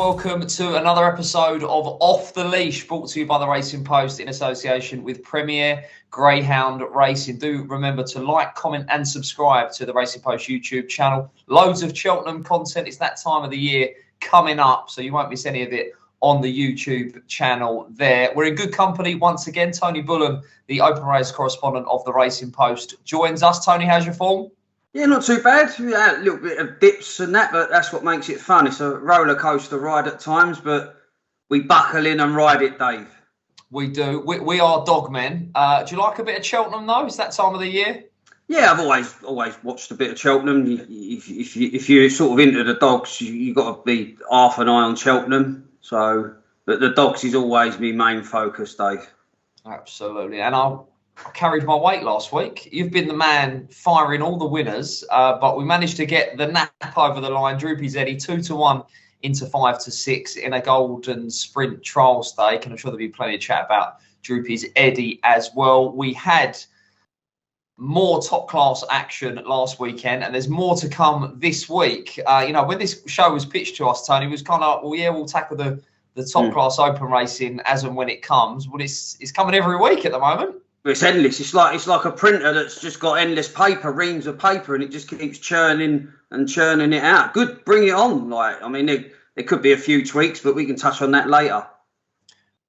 welcome to another episode of Off the Leash, brought to you by the Racing Post in association with Premier Greyhound Racing. Do remember to like, comment and subscribe to the Racing Post YouTube channel. Loads of Cheltenham content. It's that time of the year coming up, so you won't miss any of it on the YouTube channel there. We're in good company once again. Tony Bullen, the open race correspondent of the Racing Post, joins us. Tony, how's your form? Yeah, not too bad. Yeah, a little bit of dips and that, but that's what makes it fun. It's a roller coaster ride at times, but we buckle in and ride it, Dave. We do. We are dog men. Do you like a bit of Cheltenham though? It's that time of the year. Yeah, I've always watched a bit of Cheltenham. If you're sort of into the dogs, you got to be half an eye on Cheltenham. So, but the dogs is always my main focus, Dave. Absolutely, and I carried my weight last week. You've been the man firing all the winners, but we managed to get the nap over the line. Droopy's Eddie 2-1 into 5-6 in a golden sprint trial stake, and I'm sure there'll be plenty of chat about Droopy's Eddie as well. We had more top class action last weekend, and there's more to come this week. When this show was pitched to us, Tony, it was kind of like, well, yeah, we'll tackle the top class open racing as and when it comes. Well, it's coming every week at the moment. It's endless. It's like a printer that's just got endless paper, reams of paper, and it just keeps churning it out. Good, bring it on. There could be a few tweaks, but we can touch on that later.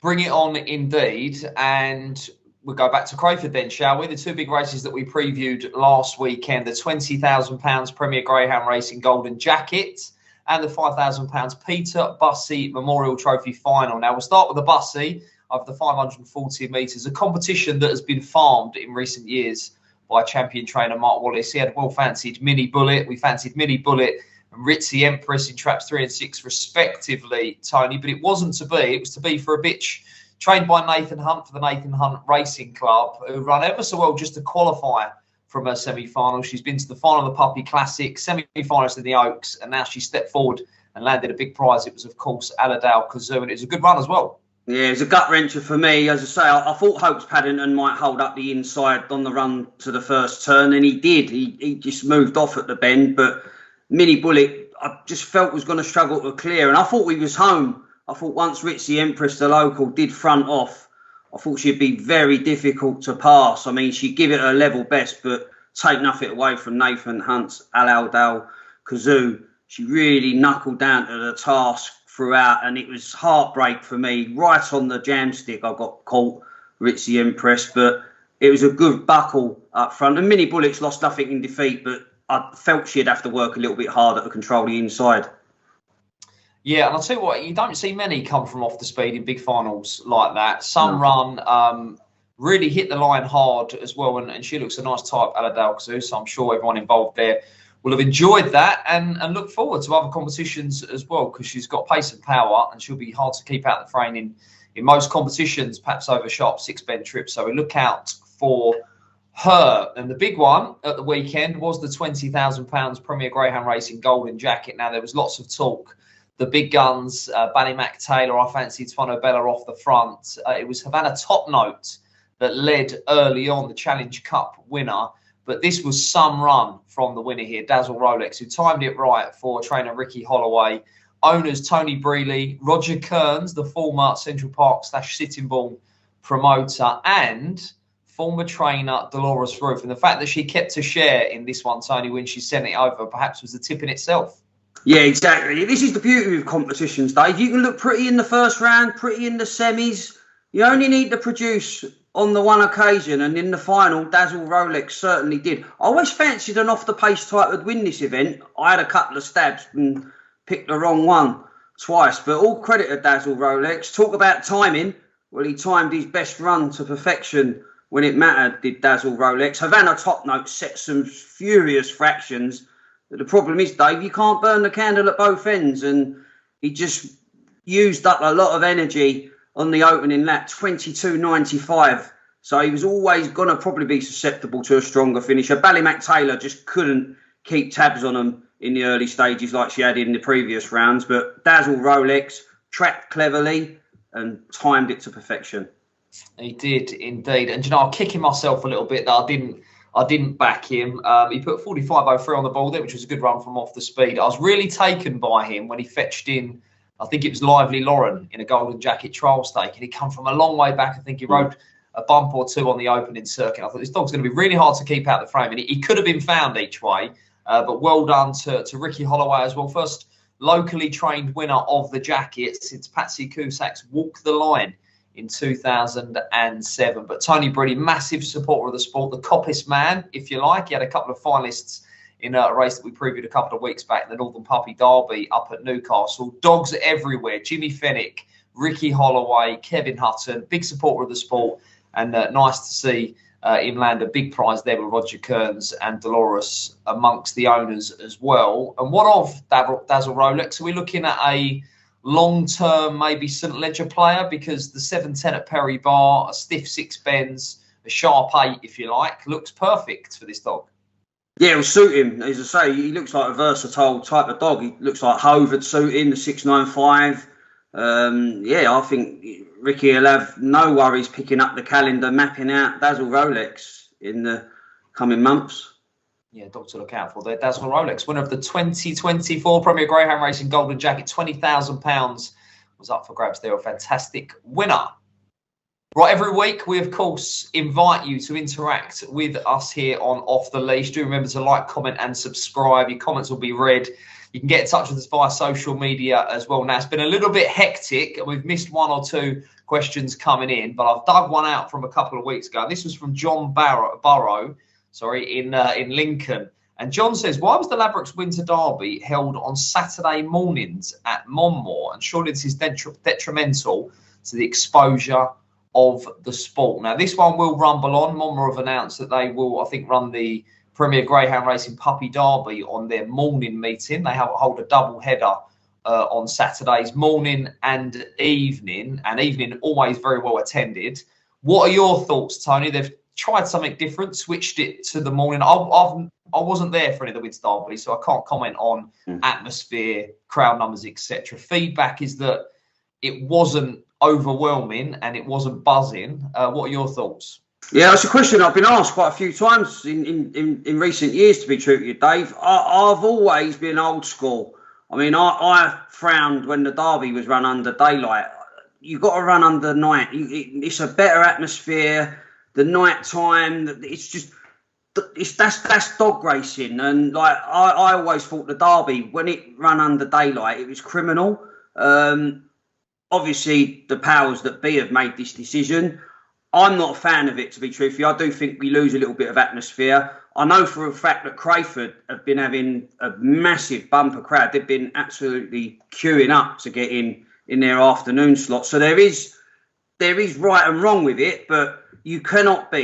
Bring it on indeed, and we'll go back to Crayford then, shall we? The two big races that we previewed last weekend, the £20,000 Premier Greyhound Racing Golden Jacket and the £5,000 Peter Bussey Memorial Trophy final. Now, we'll start with the Bussey over the 540 metres, a competition that has been farmed in recent years by champion trainer Mark Wallace. He had well-fancied Mini Bullet. We fancied Mini Bullet and Ritzy Empress in traps 3 and 6 respectively, Tony. But it wasn't to be. It was to be for a bitch trained by Nathan Hunt for the Nathan Hunt Racing Club, who ran ever so well just to qualify from her semi-final. She's been to the final of the Puppy Classic, semi-finalist in the Oaks, and now she stepped forward and landed a big prize. It was, of course, Allerdale Kazoo, and it was a good run as well. Yeah, it was a gut-wrencher for me. As I say, I thought Hopes Paddington might hold up the inside on the run to the first turn, and he did. He just moved off at the bend, but Mini Bullet, I just felt was going to struggle to clear, and I thought we was home. I thought once Ritzy Empress, the local, did front off, I thought she'd be very difficult to pass. I mean, she'd give it her level best, but take nothing away from Nathan Hunt's Allerdale Kazoo. She really knuckled down to the task throughout, and it was heartbreak for me. Right on the jam stick, I got caught, Ritzy Empress, but it was a good buckle up front. And Mini Bullets lost nothing in defeat, but I felt she'd have to work a little bit harder to control the inside. Yeah, and I'll tell you what, you don't see many come from off the speed in big finals like that. Some run really hit the line hard as well, and she looks a nice type, Allerdale Kazoo, so I'm sure everyone involved there will have enjoyed that and look forward to other competitions as well, because she's got pace and power and she'll be hard to keep out the frame in most competitions, perhaps over sharp 6-bend trips. So we look out for her. And the big one at the weekend was the £20,000 Premier Greyhound Racing Golden Jacket. Now, there was lots of talk. The big guns, Ballymac Taylor, I fancied Tfono Bella off the front. It was Havana Top Note that led early on, the Challenge Cup winner. But this was some run from the winner here, Dazzle Rolex, who timed it right for trainer Ricky Holloway. Owners Tony Brealey, Roger Kearns, the former Central Park / Sitting Bull promoter, and former trainer Dolores Roof. And the fact that she kept her share in this one, Tony, when she sent it over, perhaps was the tip in itself. Yeah, exactly. This is the beauty of competitions, Dave. You can look pretty in the first round, pretty in the semis. You only need to produce on the one occasion, and in the final, Dazzle Rolex certainly did. I always fancied an off-the-pace type would win this event. I had a couple of stabs and picked the wrong one twice, but all credit to Dazzle Rolex. Talk about timing. Well, he timed his best run to perfection when it mattered, did Dazzle Rolex. Havana Top Note set some furious fractions. But the problem is, Dave, you can't burn the candle at both ends, and he just used up a lot of energy on the opening lap, 22.95. So he was always going to probably be susceptible to a stronger finisher. Ballymac Taylor just couldn't keep tabs on him in the early stages like she had in the previous rounds. But Dazzle Rolex tracked cleverly and timed it to perfection. He did indeed. And, I'm kicking myself a little bit that I didn't back him. He put 45.03 on the ball there, which was a good run from off the speed. I was really taken by him when he fetched in I think it was Lively Lauren in a Golden Jacket trial stake, and he come from a long way back. I think he rode a bump or two on the opening circuit. I thought this dog's going to be really hard to keep out the frame, and he could have been found each way. But well done to Ricky Holloway as well. First locally trained winner of the jacket since Patsy Cusack's Walk the Line in 2007. But Tony Brady, massive supporter of the sport, the coppice man, if you like. He had a couple of finalists in a race that we previewed a couple of weeks back, the Northern Puppy Derby up at Newcastle. Dogs everywhere. Jimmy Fennick, Ricky Holloway, Kevin Hutton, big supporter of the sport, and nice to see him land a big prize there with Roger Kearns and Dolores amongst the owners as well. And what of Dazzle Rolex? Are we looking at a long-term, maybe St. Ledger player? Because the 710 at Perry Bar, a stiff 6 bends, a sharp 8, if you like, looks perfect for this dog. Yeah, it'll suit him. As I say, he looks like a versatile type of dog. He looks like Hove would suit him, the 695. Yeah, I think Ricky will have no worries picking up the calendar, mapping out Dazzle Rolex in the coming months. Yeah, dog to look out for there. Dazzle Rolex, winner of the 2024 Premier Greyhound Racing Golden Jacket. £20,000 was up for grabs there. A fantastic winner. Right, every week we, of course, invite you to interact with us here on Off the Leash. Do remember to like, comment and subscribe. Your comments will be read. You can get in touch with us via social media as well. Now, it's been a little bit hectic, and we've missed 1 or 2 questions coming in, but I've dug one out from a couple of weeks ago. This was from John Burrow, in Lincoln. And John says, why was the Ladbrokes Winter Derby held on Saturday mornings at Monmore? And surely this is detrimental to the exposure of the sport. Now, this one will rumble on. Monmore have announced that they will, I think, run the Premier Greyhound Racing Puppy Derby on their morning meeting. They hold a double header on Saturdays, morning and evening always very well attended. What are your thoughts, Tony? They've tried something different, switched it to the morning. I wasn't there for any of the Winter Derby, so I can't comment on atmosphere, crowd numbers, etc. Feedback is that it wasn't overwhelming and it wasn't buzzing. What are your thoughts? Yeah, that's a question I've been asked quite a few times in recent years, to be true to you, Dave. I've always been old school. I mean, I frowned when the Derby was run under daylight. You've got to run under night. It's a better atmosphere. The night time, that's dog racing. And like I always thought the Derby, when it ran under daylight, it was criminal. Obviously, the powers that be have made this decision. I'm not a fan of it, to be truthful. I do think we lose a little bit of atmosphere. I know for a fact that Crayford have been having a massive bumper crowd. They've been absolutely queuing up to get in their afternoon slot. So there is right and wrong with it, but you cannot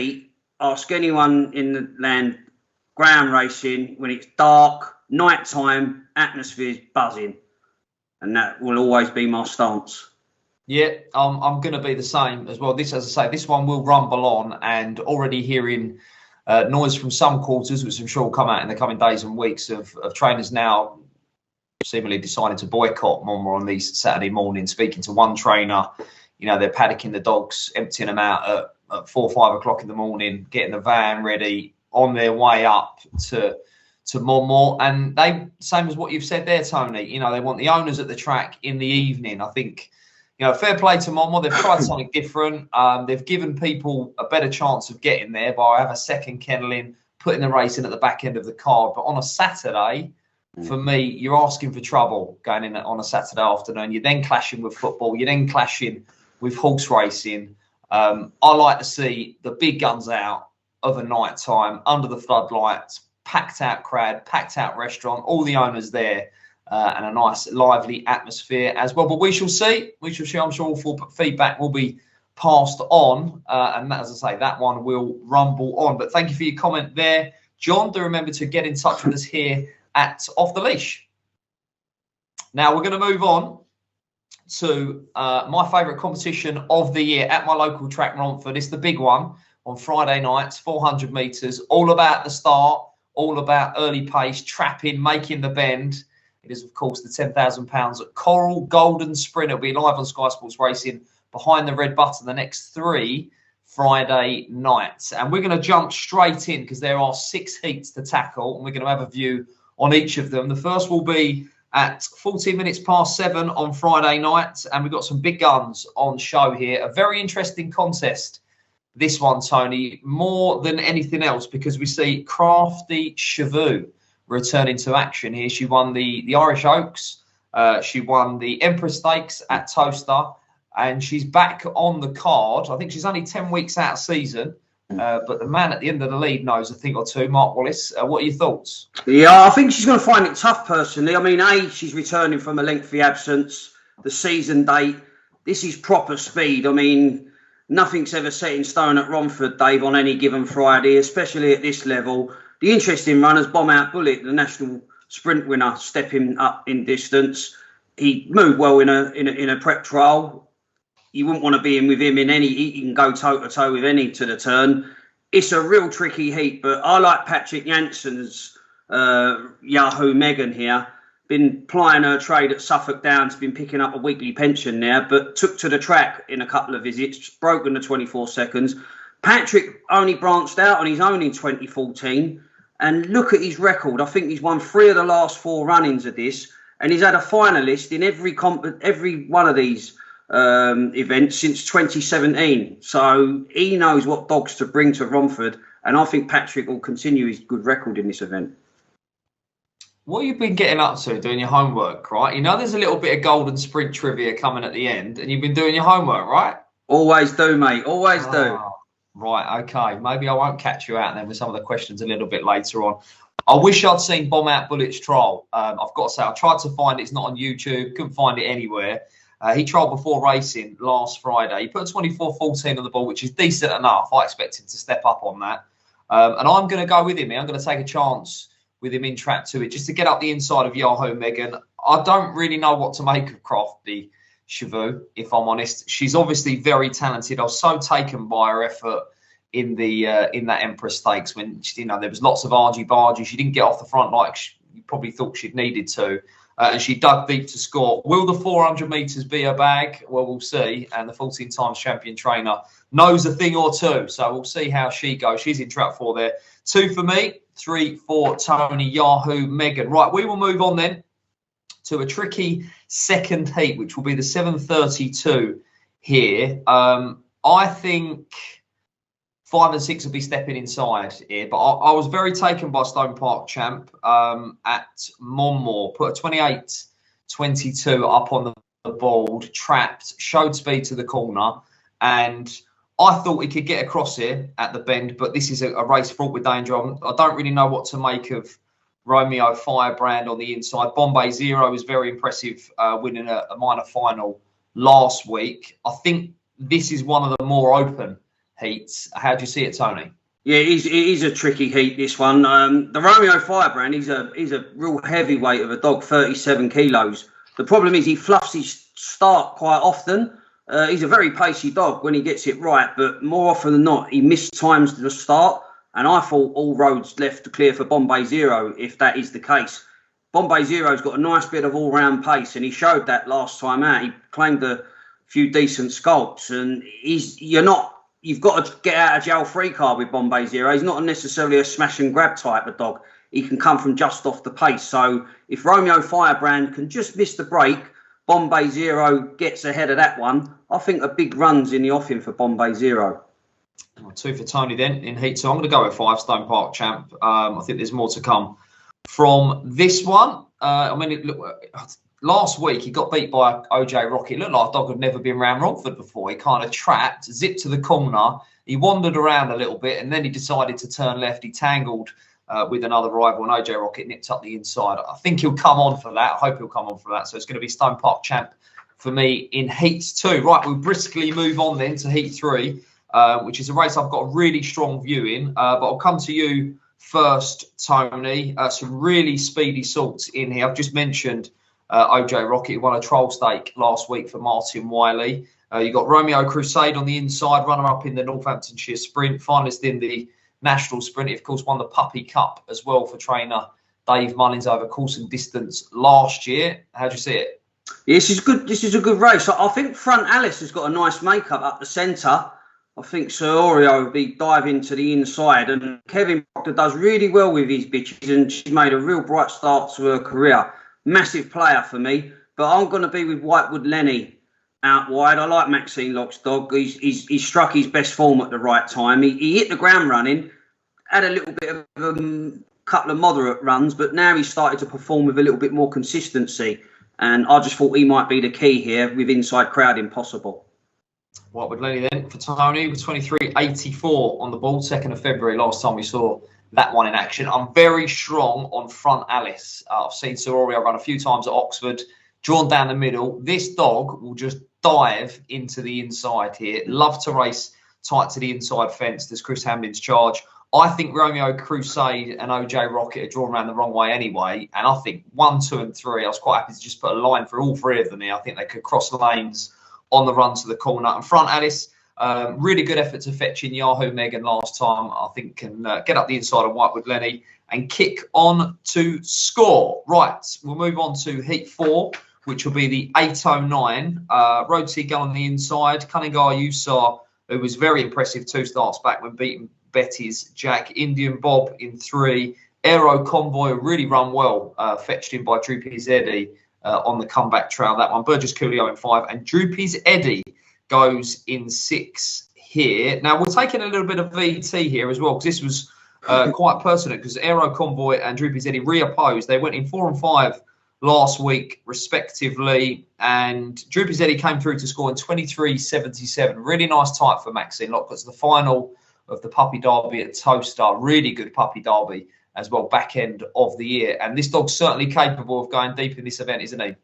ask anyone in the land, ground racing, when it's dark, nighttime, atmosphere's buzzing. And that will always be my stance. Yeah, I'm going to be the same as well. This, as I say, this one will rumble on, and already hearing noise from some quarters, which I'm sure will come out in the coming days and weeks, of trainers now seemingly deciding to boycott Monmore on these Saturday mornings. Speaking to one trainer, they're paddocking the dogs, emptying them out at 4 or 5 o'clock in the morning, getting the van ready, on their way up to Monmore. And they, same as what you've said there, Tony, they want the owners at the track in the evening. I think, fair play to Monmore. They've tried something different. They've given people a better chance of getting there by having a second kenneling, putting the race in at the back end of the card. But on a Saturday, for me, you're asking for trouble going in on a Saturday afternoon. You're then clashing with football. You're then clashing with horse racing. I like to see the big guns out of a night time, under the floodlights, packed out crowd, packed out restaurant, all the owners there. And a nice, lively atmosphere as well. But we shall see. We shall see. I'm sure all feedback will be passed on. And that, as I say, that one will rumble on. But thank you for your comment there, John. Do remember to get in touch with us here at Off the Leash. Now, we're going to move on to my favourite competition of the year at my local track, Romford. It's the big one on Friday nights, 400 metres. All about the start, all about early pace, trapping, making the bend. It is, of course, the £10,000 at Coral Golden Sprint. It'll be live on Sky Sports Racing behind the red button the next 3 Friday nights. And we're going to jump straight in because there are 6 heats to tackle, and we're going to have a view on each of them. The first will be at 14 minutes past 7 on Friday night, and we've got some big guns on show here. A very interesting contest, this one, Tony, more than anything else, because we see Crafty Chevaux returning to action here. She won the Irish Oaks, she won the Empress Stakes at Toaster, and she's back on the card. I think she's only 10 weeks out of season. But the man at the end of the lead knows a thing or two. Mark Wallace, what are your thoughts? Yeah, I think she's going to find it tough, personally. I mean, she's returning from a lengthy absence. The season date, this is proper speed. I mean, nothing's ever set in stone at Romford, Dave, on any given Friday, especially at this level. The interesting runners, Bomb Out Bullet, the national sprint winner, stepping up in distance. He moved well in a prep trial. You wouldn't want to be in with him in any. He can go toe-to-toe with any to the turn. It's a real tricky heat, but I like Patrick Jansen's Yahoo Megan here. Been plying her trade at Suffolk Downs, been picking up a weekly pension there, but took to the track in a couple of visits, broken the 24 seconds. Patrick only branched out on his own in 2014, and look at his record. I think he's won 3 of the last 4 run-ins of this, and he's had a finalist in every one of these events since 2017. So he knows what dogs to bring to Romford, and I think Patrick will continue his good record in this event. What you've been getting up to, doing your homework, right? You know there's a little bit of golden sprint trivia coming at the end, and you've been doing your homework, right? Always do, mate. Always do. Right, okay. Maybe I won't catch you out then with some of the questions a little bit later on. I wish I'd seen Bomb Out Bullet's trial. I've got to say, I tried to find it. It's not on YouTube. Couldn't find it anywhere. He trialled before racing last Friday. He put a 24.14 on the ball, which is decent enough. I expect him to step up on that. And I'm going to go with him. I'm going to take a chance with him in track 2, it just to get up the inside of Yahoo Megan. I don't really know what to make of Crafty Chevaux, if I'm honest. She's obviously very talented. I was so taken by her effort in that Empress Stakes when there was lots of argy-bargy. She didn't get off the front like you probably thought she'd needed to. And she dug deep to score. Will the 400 metres be her bag? Well, we'll see. And the 14 times champion trainer knows a thing or two. So we'll see how she goes. She's in track 4 there. 2 for me, 3 for Tony, Yahoo, Megan. Right, we will move on then to a tricky second heat, which will be the 7:32 here. I think 5 and 6 will be stepping inside here, but I was very taken by Stone Park Champ at Monmore. Put a 28.22 up on the board, trapped, showed speed to the corner, and I thought he could get across here at the bend, but this is a race fraught with danger. I don't really know what to make of Romeo Firebrand on the inside. Bombay Zero is very impressive, winning a minor final last week. I think this is one of the more open heats. How do you see it, Tony? Yeah, it is a tricky heat, this one. The Romeo Firebrand, he's a real heavyweight of a dog, 37 kilos. The problem is he fluffs his start quite often. He's a very pacey dog when he gets it right, but more often than not, he mistimes the start. And I thought all roads left to clear for Bombay Zero, if that is the case. Bombay Zero's got a nice bit of all-round pace, and he showed that last time out. He claimed a few decent sculpts, and you've got to get out of jail free card with Bombay Zero. He's not necessarily a smash and grab type of dog. He can come from just off the pace. So if Romeo Firebrand can just miss the break, Bombay Zero gets ahead of that one. I think a big run's in the offing for Bombay Zero. 2 for Tony then in heat 2. I'm going to go with 5, Stone Park Champ. I think there's more to come from this one. Last week he got beat by OJ Rocket. It looked like a dog had never been around Romford before. He kind of trapped, zipped to the corner. He wandered around a little bit, and then he decided to turn left. He tangled with another rival, and OJ Rocket nipped up the inside. I think he'll come on for that. I hope he'll come on for that. So it's going to be Stone Park Champ for me in heat 2. Right, we'll briskly move on then to heat 3, which is a race I've got a really strong view in. But I'll come to you first, Tony. Some really speedy sorts in here. I've just mentioned OJ Rocket won a trial stake last week for Martin Wiley. You got Romeo Crusade on the inside, runner-up in the Northamptonshire Sprint, finalist in the National Sprint. He, of course, won the Puppy Cup as well for trainer Dave Mullins over course and distance last year. How do you see it? This is good. This is a good race. I think Front Alice has got a nice makeup up the centre. I think Sir Oreo will be diving to the inside, and Kevin Proctor does really well with his bitches, and she's made a real bright start to her career. massive player for me. But I'm going to be with Whitewood Lenny out wide. I like Maxine Locke's dog. He's struck his best form at the right time. He hit the ground running, had a little bit of couple of moderate runs, but now he's started to perform with a little bit more consistency. And I just thought he might be the key here with inside crowding possible. Whitewood Lenny then for Tony with 23.84 on the ball, 2nd of February, last time we saw that one in action. I'm very strong on Front Alice. I've seen Sir Aurea run a few times at Oxford, drawn down the middle. This dog will just dive into the inside here. Love to race tight to the inside fence. There's Chris Hamlin's charge. I think Romeo Crusade and OJ Rocket are drawn around the wrong way anyway. And I think 1, 2 and 3, I was quite happy to just put a line for all 3 of them here. I think they could cross the lanes on the run to the corner. And Front Alice, really good effort to fetch in Yahoo Megan last time. I think can get up the inside of Whitewood Lenny and kick on to score. Right, we'll move on to Heat 4, which will be the 809. Road Seagull on the inside. Cunningar Usar, who was very impressive 2 starts back when beating Betty's Jack. Indian Bob in 3. Aero Convoy really run well, fetched in by Droopy's Eddie on the comeback trail. That one. Burgess Coolio in 5. And Droopy's Eddie goes in 6 here. Now, we're taking a little bit of VT here as well, because this was quite pertinent, because Aero Convoy and Droopy's Eddie reopposed. They went in 4 and 5 last week, respectively, and Droopy's Eddie came through to score in 23.77. Really nice type for Maxine Locke. It's the final of the Puppy Derby at Toaster. Really good Puppy Derby as well, back end of the year. And this dog's certainly capable of going deep in this event, isn't he?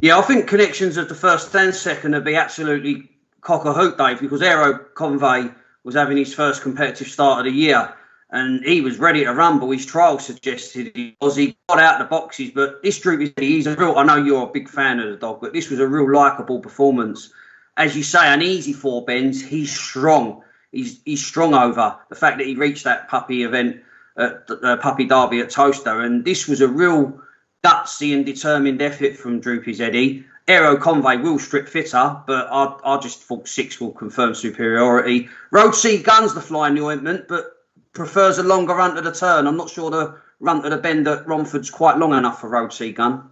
Yeah, I think connections of the first and second would be absolutely cock-a-hoot, Dave, because Aero Convoy was having his first competitive start of the year and he was ready to run, but his trial suggested he got out of the boxes. But this Droopy, he's a real, I know you're a big fan of the dog, but this was a real likeable performance. As you say, an easy 4 bends. He's strong. He's strong over the fact that he reached that puppy event, Puppy Derby at Toaster. And this was a real gutsy and determined effort from Droopy's Eddie. Aero Convoy will strip fitter, but I just thought 6 will confirm superiority. Road Sea Gun's the fly in the ointment, but prefers a longer run to the turn. I'm not sure the run to the bend at Romford's quite long enough for Road Sea Gun.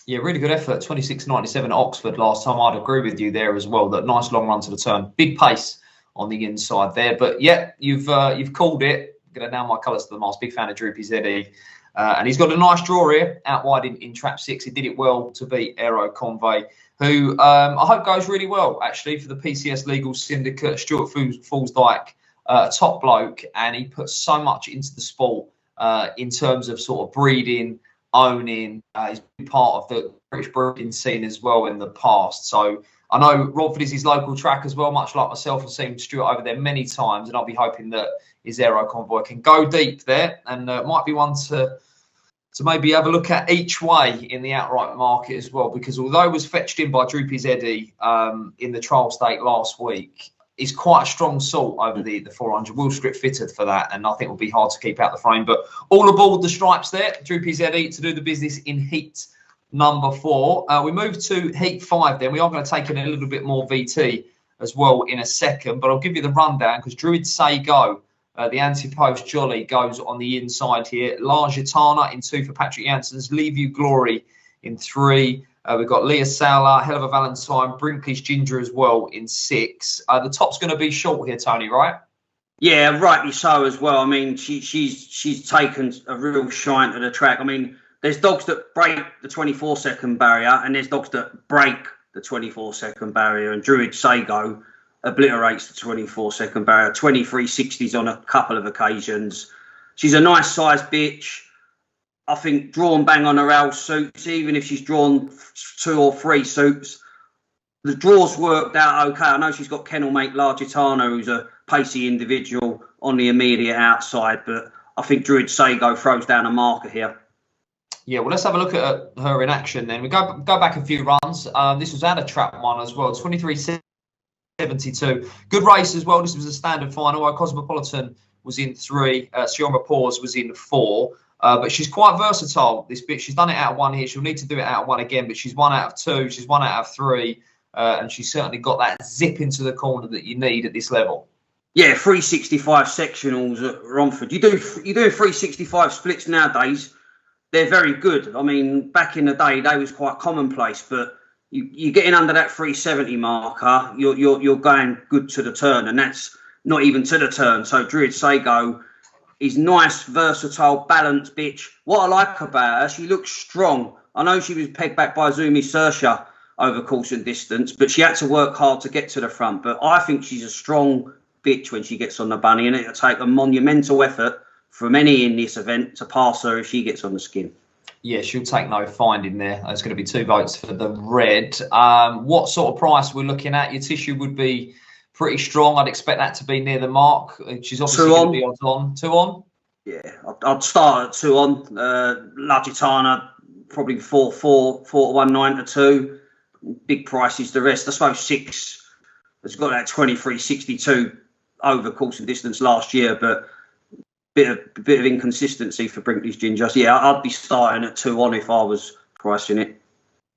Yeah, really good effort. 26.97 at Oxford last time. I'd agree with you there as well. That nice long run to the turn. Big pace on the inside there. But yeah, you've called it. I'm going to nail my colours to the mast. Big fan of Droopy's Eddie. And he's got a nice draw here out wide in trap 6. He did it well to beat Aero Convoy, who I hope goes really well, actually, for the PCS Legal Syndicate. Stuart Fallsdyke, top bloke, and he puts so much into the sport in terms of sort of breeding, owning. He's been part of the British breeding scene as well in the past. So I know Romford is his local track as well, much like myself. I've seen Stuart over there many times, and I'll be hoping that his Aero Convoy can go deep there, and might be one to maybe have a look at each way in the outright market as well, because although it was fetched in by Droopy's Eddie in the trial stake last week, he's quite a strong salt over the 400. Will strip fitted for that, and I think will be hard to keep out the frame. But all aboard the stripes there. Droopy's Eddie to do the business in heat number 4. We move to heat 5 then. We are going to take in a little bit more VT as well in a second, but I'll give you the rundown because Druid Say Go, the anti-post jolly, goes on the inside here. La Gitana in 2 for Patrick Janssens. Leave You Glory in 3. We've got Leah Sala, Hell of a Valentine, Brinkley's Ginger as well in 6. The top's going to be short here, Tony, right? Yeah, rightly so as well. I mean, she's taken a real shine to the track. I mean, there's dogs that break the 24-second barrier and there's dogs that break the 24-second barrier. And Druid Sago obliterates the 24-second barrier. 23.60s on a couple of occasions. She's a nice sized bitch. I think drawn bang on her house suits, even if she's drawn 2 or 3 suits. The draw's worked out okay. I know she's got kennel mate La Gitana, who's a pacey individual on the immediate outside, but I think Druid Sago throws down a marker here. Yeah, well, let's have a look at her in action then. We go back a few runs. This was at a trap one as well, 23.72. Good race as well. This was a standard final. Cosmopolitan was in 3. Sioma Paws was in 4. But she's quite versatile, this bitch. She's done it out of 1 here. She'll need to do it out of 1 again, but she's 1 out of 2. She's 1 out of 3. And she's certainly got that zip into the corner that you need at this level. Yeah, 365 sectionals at Romford. You do 365 splits nowadays. they're very good. I mean, back in the day, they was quite commonplace, but you're getting under that 370 marker, you're going good to the turn, and that's not even to the turn. So Druid Sago is nice, versatile, balanced bitch. What I like about her, she looks strong. I know she was pegged back by Zumi Sersha over course and distance, but she had to work hard to get to the front. But I think she's a strong bitch when she gets on the bunny, and it'll take a monumental effort from any in this event to pass her if she gets on the skin. Yeah, she'll take no finding there. There's going to be 2 votes for the red. What sort of price we're looking at? Your tissue would be pretty strong. I'd expect that to be near the mark. She's obviously going to be odds on. 2 on? Yeah, I'd start at 2 on. La Gitana, probably 4 to 1, 9 to 2. Big prices, the rest. I suppose 6 has got that 23.62 over course and distance last year, but bit of inconsistency for Brinkley's Ginger. So yeah, I'd be starting at 2 on if I was pricing it.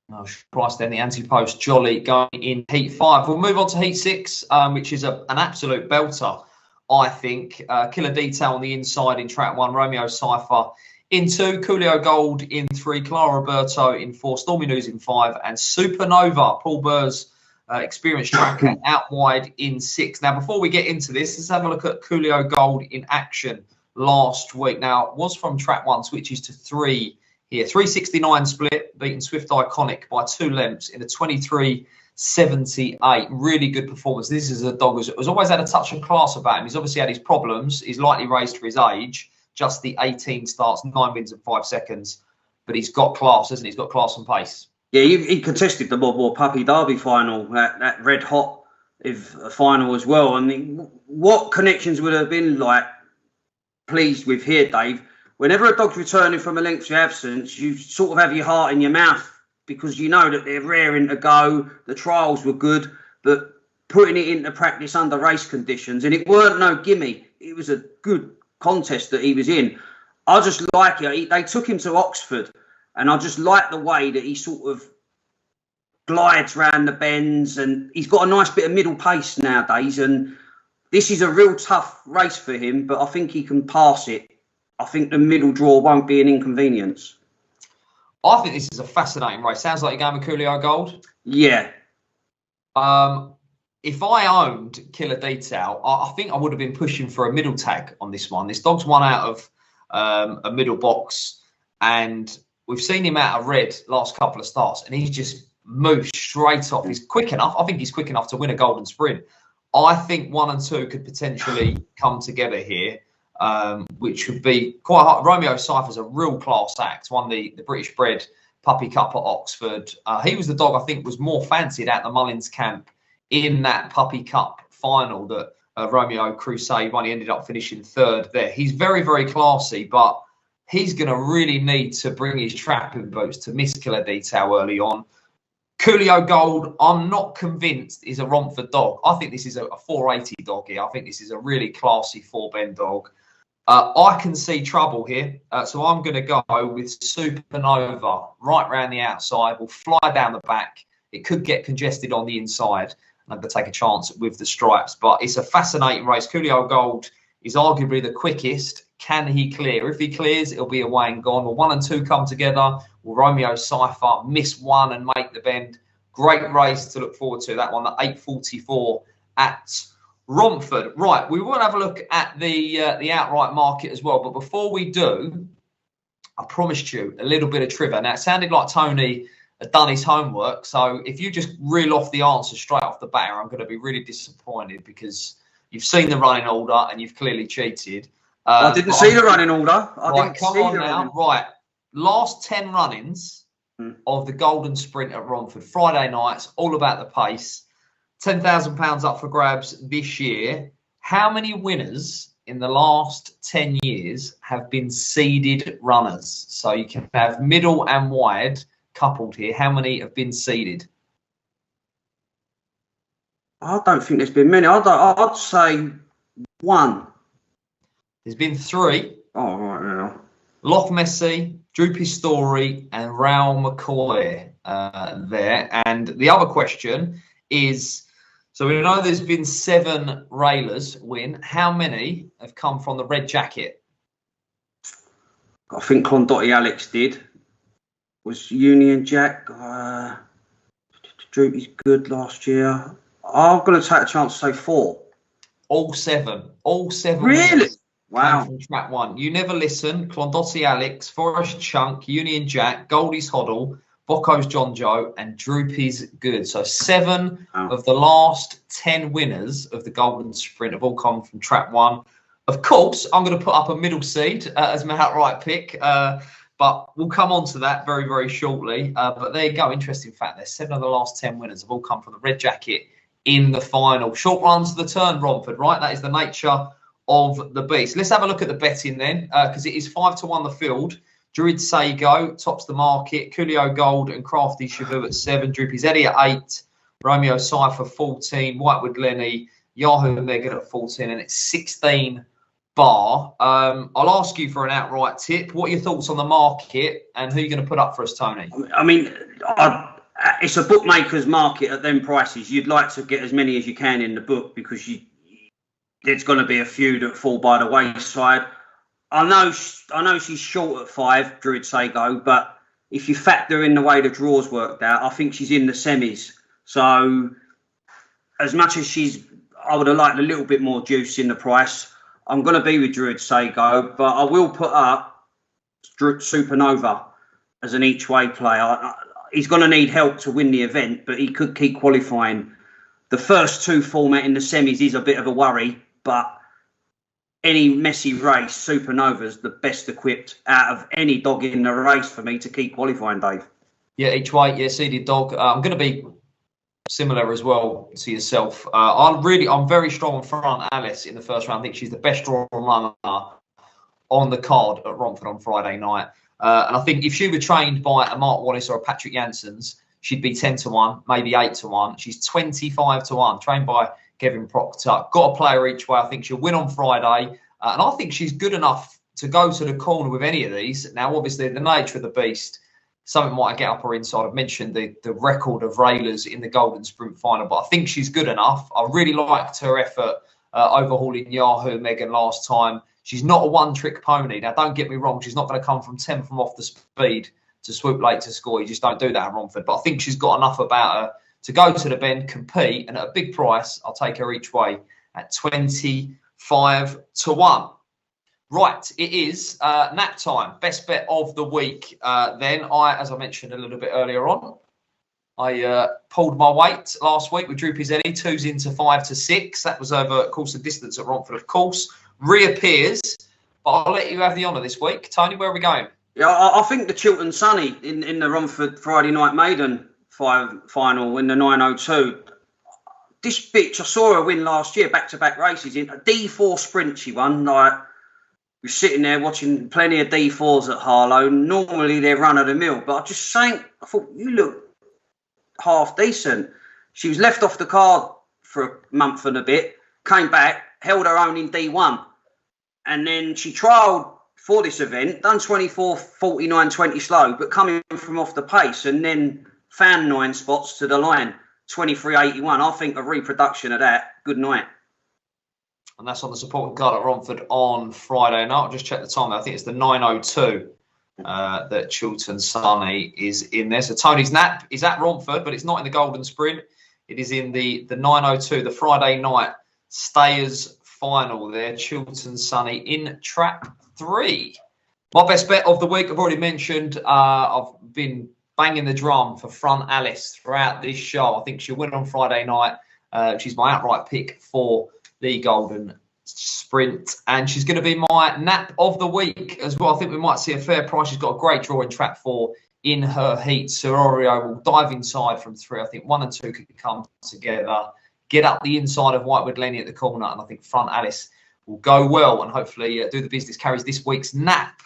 No, price then the anti-post Jolly going in heat 5. We'll move on to heat 6, which is an absolute belter, I think. Killer Detail on the inside in track 1, Romeo Cypher in 2, Coolio Gold in 3, Clara Roberto in 4, Stormy News in 5, and Supernova, Paul Burr's experienced tracker out wide in 6. Now, before we get into this, let's have a look at Coolio Gold in action last week. Now, it was from track 1, switches to 3 here. 369 split, beating Swift Iconic by 2 lengths in a 23.78. Really good performance. This is a dog who's always had a touch of class about him. He's obviously had his problems. He's lightly raised for his age. Just the 18 starts, 9 wins and 5 seconds. But he's got class, hasn't he? He's got class and pace. Yeah, he contested the More Puppy Derby final, that red hot final as well. I mean, what connections would have been like pleased with here, Dave? Whenever a dog's returning from a lengthy absence, you sort of have your heart in your mouth because you know that they're raring to go. The trials were good, but putting it into practice under race conditions, and it weren't no gimme. It was a good contest that he was in. I just like it. They took him to Oxford, and I just like the way that he sort of glides round the bends, and he's got a nice bit of middle pace nowadays, and this is a real tough race for him, but I think he can pass it. I think the middle draw won't be an inconvenience. I think this is a fascinating race. Sounds like you're going with Coolio Gold. Yeah. If I owned Killer Detail, I think I would have been pushing for a middle tag on this one. This dog's won out of a middle box, and we've seen him out of red last couple of starts, and he's just moved straight off. He's quick enough. I think he's quick enough to win a golden sprint. I think 1 and 2 could potentially come together here, which would be quite hard. Romeo Cypher's a real class act, won the British bred Puppy Cup at Oxford. He was the dog I think was more fancied at the Mullins camp in that Puppy Cup final that Romeo Crusade won. He ended up finishing 3rd there. He's very, very classy, but he's going to really need to bring his trapping boots to miss Killer Detail early on. Coolio Gold, I'm not convinced is a Romford dog. I think this is a 480 dog here. I think this is a really classy 4-bend dog. I can see trouble here, so I'm going to go with Supernova right round the outside. We'll fly down the back. It could get congested on the inside. I'm going to take a chance with the stripes, but it's a fascinating race. Coolio Gold is arguably the quickest. Can he clear? If he clears, it'll be away and gone. Will 1 and 2 come together? Will Romeo Cypher miss 1 and make the bend? Great race to look forward to. That one, the 8:44 at Romford. Right, we will have a look at the outright market as well. But before we do, I promised you a little bit of trivia. Now, it sounded like Tony had done his homework. So if you just reel off the answer straight off the bat, I'm going to be really disappointed because you've seen the running order and you've clearly cheated. I didn't see the running order. Right. Last 10 run-ins of the Golden Sprint at Romford. Friday nights, all about the pace. £10,000 up for grabs this year. How many winners in the last 10 years have been seeded runners? So you can have middle and wide coupled here. How many have been seeded? I don't think there's been many. I'd say 1. There's been 3. Oh, right now. Loch Messi, Droopy Story, and Raoul McCoy there. And the other question is, so we know there's been 7 railers win. How many have come from the red jacket? I think Clondotty Alex did. Was Union Jack. Droopy's good last year. I'm going to take a chance to say 4. All 7. Really? Wow. Came from track 1. You Never Listen, Clondotty Alex, Forest Chunk, Union Jack, Goldie's Hoddle, Bocco's John Joe, and Droopy's Good. So 7 of the last 10 winners of the Golden Sprint have all come from track 1. Of course, I'm going to put up a middle seed as my outright pick, but we'll come on to that very, very shortly. But there you go. Interesting fact there. 7 of the last 10 winners have all come from the red jacket in the final. Short runs of the turn, Romford, right? That is the nature of the beast. Let's have a look at the betting then, because it is 5-1 the field. Druid Sago tops the market. Coolio Gold and Crafty Shavu at 7. Droopy's Eddie at 8. Romeo Cypher 14. Whitewood Lenny. Yahoo Megan at 14. And it's 16 bar. I'll ask you for an outright tip. What are your thoughts on the market and who are you going to put up for us, Tony? I mean, it's a bookmaker's market at them prices. You'd like to get as many as you can in the book because there's going to be a few that fall by the wayside. I know she's short at 5, Druid Sago, but if you factor in the way the draws worked out, I think she's in the semis. So as much as I would have liked a little bit more juice in the price. I'm going to be with Druid Sago, but I will put up Supernova as an each-way play. He's going to need help to win the event, but he could keep qualifying. The first 2 format in the semis is a bit of a worry, but any messy race, Supernova's the best equipped out of any dog in the race for me to keep qualifying, Dave. Yeah, each way, yeah, seeded dog. I'm going to be similar as well to yourself. I'm very strong on front Alice in the first round. I think she's the best draw runner on the card at Romford on Friday night. And I think if she were trained by a Mark Wallace or a Patrick Janssens, she'd be 10-1, maybe 8-1. She's 25-1, trained by Kevin Proctor. Got to play her each way. I think she'll win on Friday. And I think she's good enough to go to the corner with any of these. Now, obviously, the nature of the beast, something might get up her inside. I've mentioned the record of railers in the Golden Sprint final, but I think she's good enough. I really liked her effort overhauling Yahoo Megan last time. She's not a one-trick pony. Now, don't get me wrong. She's not going to come from 10 from off the speed to swoop late to score. You just don't do that at Romford. But I think she's got enough about her to go to the bend, compete, and at a big price, I'll take her each way at 25-1. Right, it is nap time. Best bet of the week. Then as I mentioned a little bit earlier on, I pulled my weight last week with Droopy's Eddie, 2s into 5-6. That was over, of course, the distance at Romford, of course. Reappears, but I'll let you have the honour this week. Tony, where are we going? Yeah, I think the Chiltern Sunny in the Romford Friday Night Maiden final in the 902. This bitch, I saw her win last year, back-to-back races in a D4 sprint. She won. We're sitting there watching plenty of D4s at Harlow. Normally they're run of the mill, but I thought you look half decent. She was left off the card for a month and a bit, came back, held her own in D1, and then she trialled for this event, done 24:49.20 slow, but coming from off the pace, and then found 9 spots to the line, 23:81. I think a reproduction of that. Good night. And that's on the supporting card at Romford on Friday night. I'll just check the time. I think it's the 9:02 that Chiltern Sunny is in there. So Tony's nap is at Romford, but it's not in the Golden Sprint. It is in the 9:02, the Friday night Stayers final there. Chiltern Sunny in track 3. My best bet of the week, I've already mentioned. I've been banging the drum for front Alice throughout this show. I think she'll win on Friday night. She's my outright pick for the Golden Sprint, and she's going to be my nap of the week as well. I think we might see a fair price. She's got a great draw in track 4 in her heat. Sororio will dive inside from 3. I think 1 and 2 could come together, get up the inside of Whitewood Lenny at the corner, and I think front Alice will go well and hopefully do the business, carries this week's nap.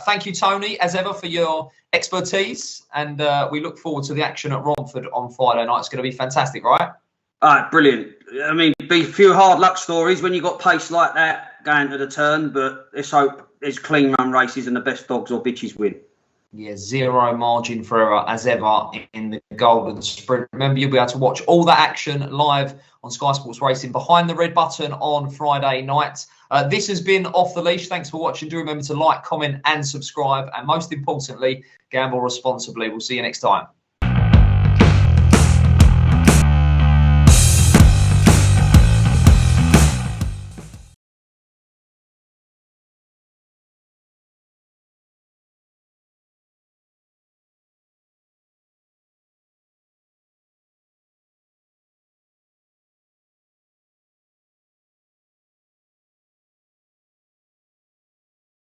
Thank you, Tony, as ever, for your expertise, and we look forward to the action at Romford on Friday night. It's going to be fantastic, right? Brilliant. I mean, be a few hard luck stories when you got pace like that going to the turn, but let's hope there's clean run races and the best dogs or bitches win. Yeah, zero margin for error as ever in the Golden Sprint. Remember, you'll be able to watch all that action live on Sky Sports Racing behind the red button on Friday night. This has been Off the Leash. Thanks for watching. Do remember to like, comment and subscribe. And most importantly, gamble responsibly. We'll see you next time.